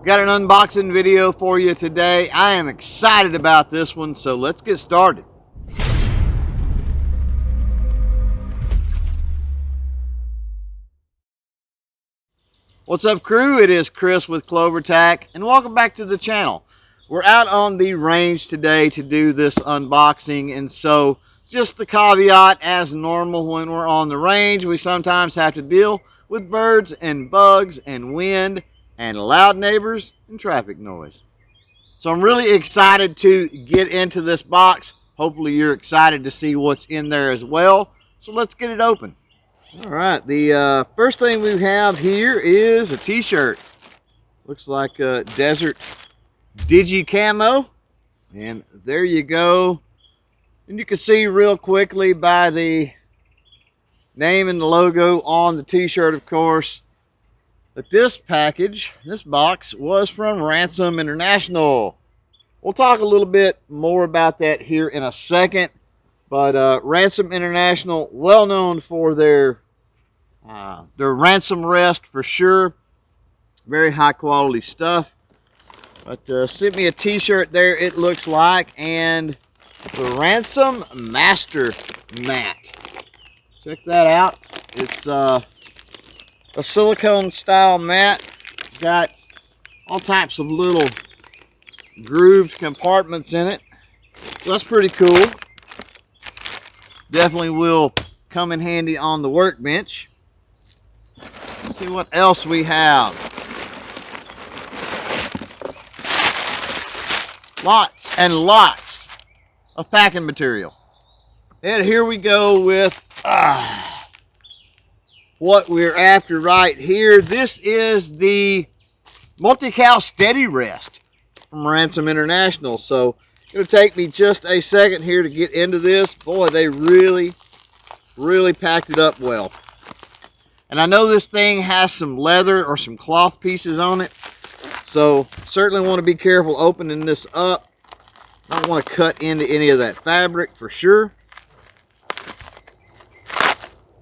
Got an unboxing video for you today. I am excited about this one, so let's get started. What's up, crew? It is Chris with CloverTac, and welcome back to the channel. We're out on the range today to do this unboxing, and so just the caveat, as normal when we're on the range, we sometimes have to deal with birds and bugs and wind and loud neighbors and traffic noise. So I'm really excited to get into this box. Hopefully you're excited to see what's in there as well. So let's get it open. All right, the first thing we have here is a t-shirt. Looks like a Desert Digi Camo. And there you go. And you can see real quickly by the name and the logo on the t-shirt, of course, that this package, this box, was from Ransom International. We'll talk a little bit more about that here in a second, but Ransom International, well known for their ransom rest for sure. Very high quality stuff. But sent me a t-shirt there, it looks like, and the Ransom Master Mat. Check that out. It's a silicone style mat. Got all types of little grooved compartments in it. So that's pretty cool. Definitely will come in handy on the workbench. Let's see what else we have. Lots and lots of packing material. And here we go with what we're after right here. This is the multi-cal steady rest from Ransom International. So it'll take me just a second here to get into this. Boy, they really packed it up well. And I know this thing has some leather or some cloth pieces on it, so certainly want to be careful opening this up. Don't want to cut into any of that fabric for sure.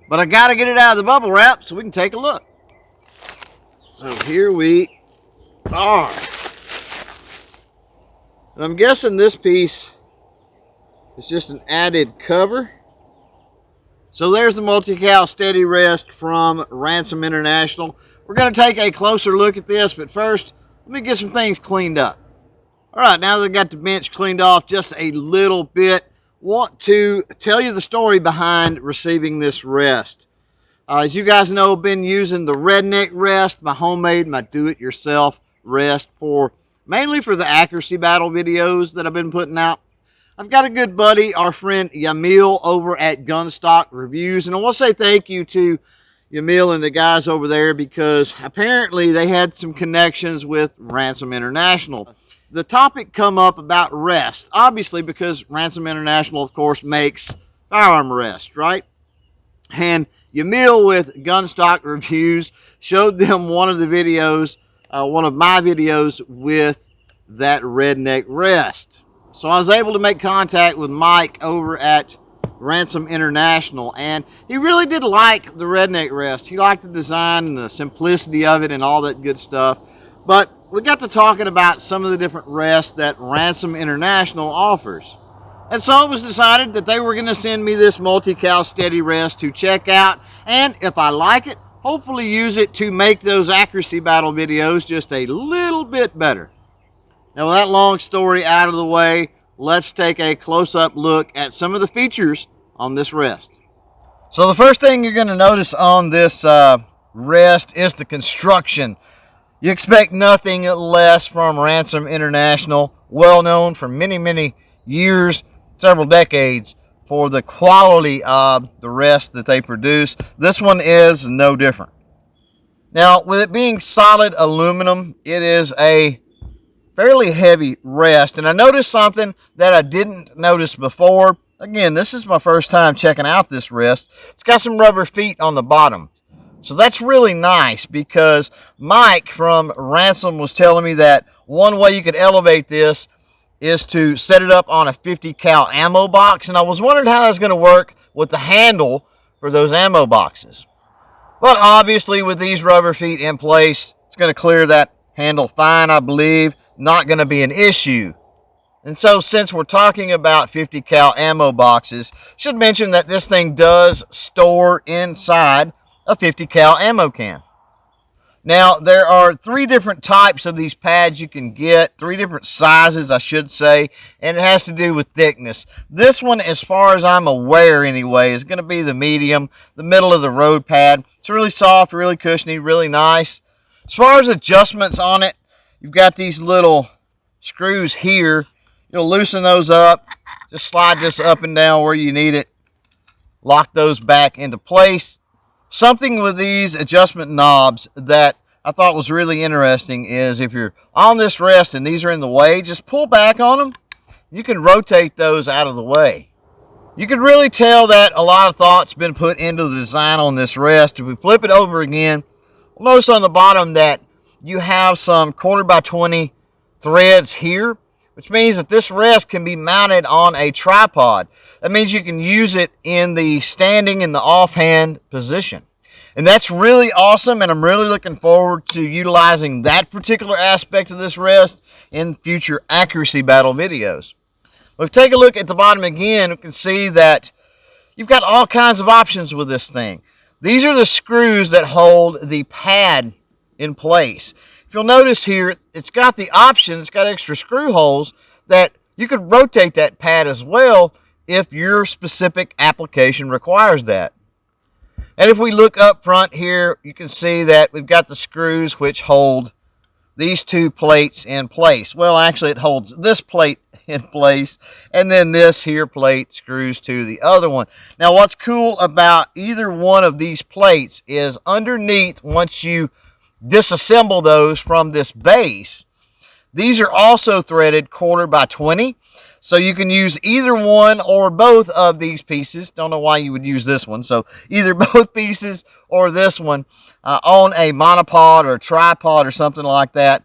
But I got to get it out of the bubble wrap so we can take a look. So here we are. And I'm guessing this piece is just an added cover. So there's the multi-cal steady rest from Ransom International. We're going to take a closer look at this, but first, let me get some things cleaned up. All right, now that I've got the bench cleaned off just a little bit, want to tell you the story behind receiving this rest. As you guys know, I've been using the redneck rest, my homemade, my do-it-yourself rest, mainly for the accuracy battle videos that I've been putting out. I've got a good buddy, our friend Yamil over at Gunstock Reviews, and I want to say thank you to Yamil and the guys over there because apparently they had some connections with Ransom International. The topic come up about rest, obviously because Ransom International, of course, makes firearm rest, right? And Yamil with Gunstock Reviews showed them one of the videos, one of my videos with that redneck rest. So I was able to make contact with Mike over at Ransom International, and he really did like the redneck rest. He liked the design and the simplicity of it and all that good stuff. But we got to talking about some of the different rests that Ransom International offers. And so it was decided that they were going to send me this multi-cal steady rest to check out, and if I like it, hopefully use it to make those accuracy battle videos just a little bit better. Now with that long story out of the way, let's take a close-up look at some of the features on this rest. So the first thing you're going to notice on this rest is the construction. You expect nothing less from Ransom International, well known for many years, several decades, for the quality of the rest that they produce. This one is no different. Now, with it being solid aluminum, it is a fairly heavy rest. And I noticed something that I didn't notice before. Again, this is my first time checking out this rest. It's got some rubber feet on the bottom. So that's really nice because Mike from Ransom was telling me that one way you could elevate this is to set it up on a 50 cal ammo box. And I was wondering how that's going to work with the handle for those ammo boxes. But obviously with these rubber feet in place, it's going to clear that handle fine, I believe. Not going to be an issue. And so since we're talking about 50 cal ammo boxes, should mention that this thing does store inside a 50 cal ammo can. Now, there are 3 different types of these pads you can get, 3 different sizes, I should say, and it has to do with thickness. This one, as far as I'm aware anyway, is going to be the medium, the middle of the road pad. It's really soft, really cushiony, really nice. As far as adjustments on it, you've got these little screws here. You'll loosen those up, just slide this up and down where you need it, lock those back into place. Something with these adjustment knobs that I thought was really interesting is if you're on this rest and these are in the way, just pull back on them. You can rotate those out of the way. You can really tell that a lot of thought's been put into the design on this rest. If we flip it over again, we'll notice on the bottom that you have some 1/4x20 threads here, which means that this rest can be mounted on a tripod. That means you can use it in the standing in the offhand position. And that's really awesome, and I'm really looking forward to utilizing that particular aspect of this rest in future accuracy battle videos. Well, if we take a look at the bottom again, we can see that you've got all kinds of options with this thing. These are the screws that hold the pad in place. If you'll notice here, it's got the option, it's got extra screw holes that you could rotate that pad as well if your specific application requires that. And if we look up front here, you can see that we've got the screws which hold these 2 plates in place. Well, actually it holds this plate in place, and then this here plate screws to the other one. Now what's cool about either one of these plates is underneath, once you disassemble those from this base, these are also threaded 1/4x20, so you can use either one or both of these pieces. Don't know why you would use this one, so either both pieces or this one on a monopod or a tripod or something like that.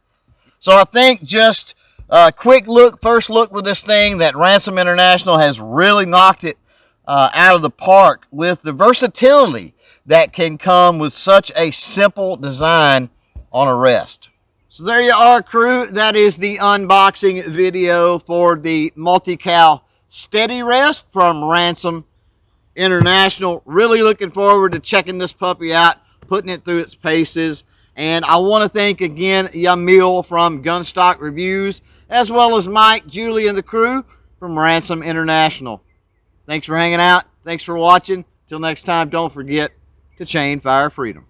So I think just a quick look, first look with this thing, that Ransom International has really knocked it out of the park with the versatility that can come with such a simple design on a rest. So there you are, crew. That is the unboxing video for the multi-cal steady rest from Ransom International. Really looking forward to checking this puppy out, putting it through its paces. And I want to thank again Yamil from Gunstock Reviews, as well as Mike, Julie, and the crew from Ransom International. Thanks for hanging out. Thanks for watching. Till next time, don't forget to chain fire freedom.